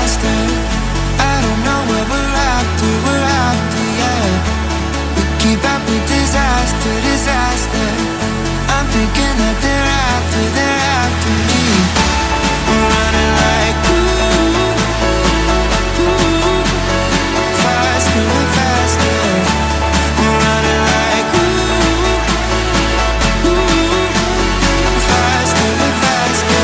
faster. I don't know where we're after, yeah. We keep up with disaster, disaster. I'm thinking that they're after me. We're running like faster and faster. We're running like faster and faster.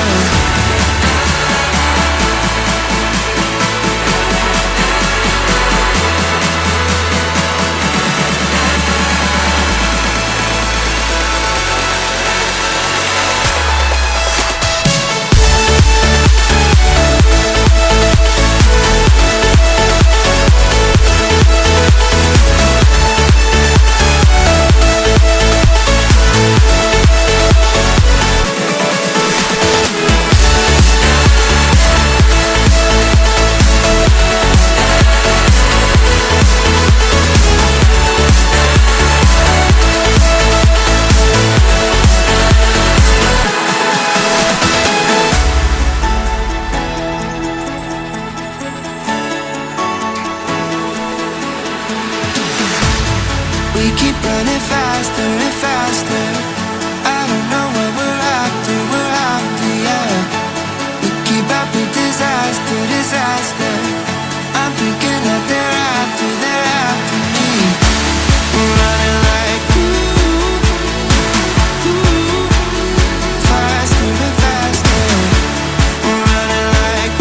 We keep running faster and faster. I don't know what we're after, yeah. We keep up with disaster, disaster. I'm thinking that they're after me. We're running like faster and faster. We're running like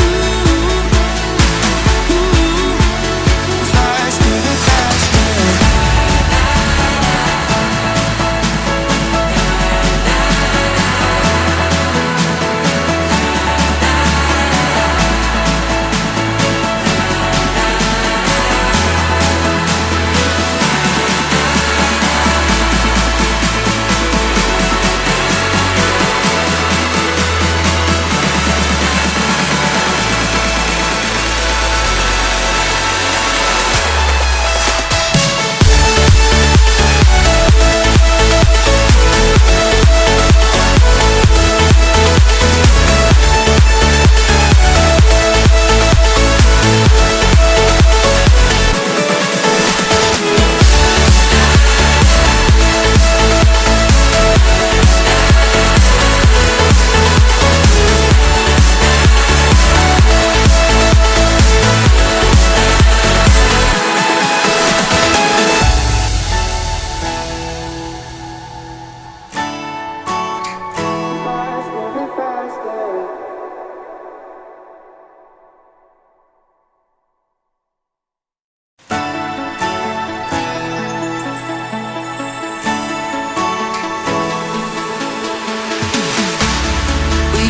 faster and faster.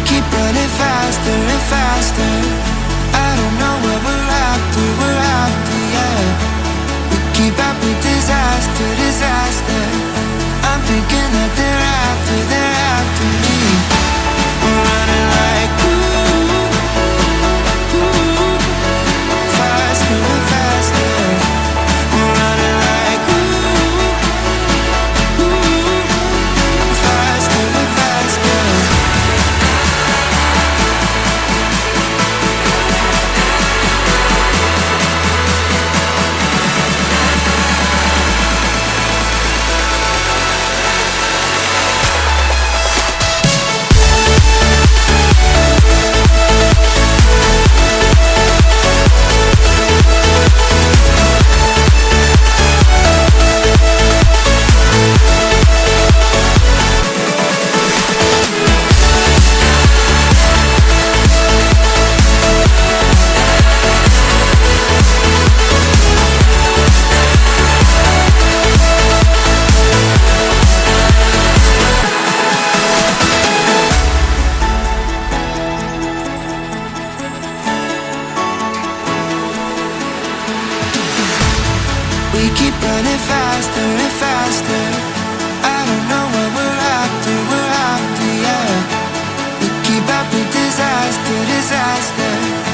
Keep running faster and faster. I don't know where we're after, yeah. We keep up with disaster, disaster. I'm thinking that they're after me. We're running like faster and faster. We're running like faster and faster. We keep running faster and faster. I don't know what we're after, yeah. We keep up with disaster, disaster.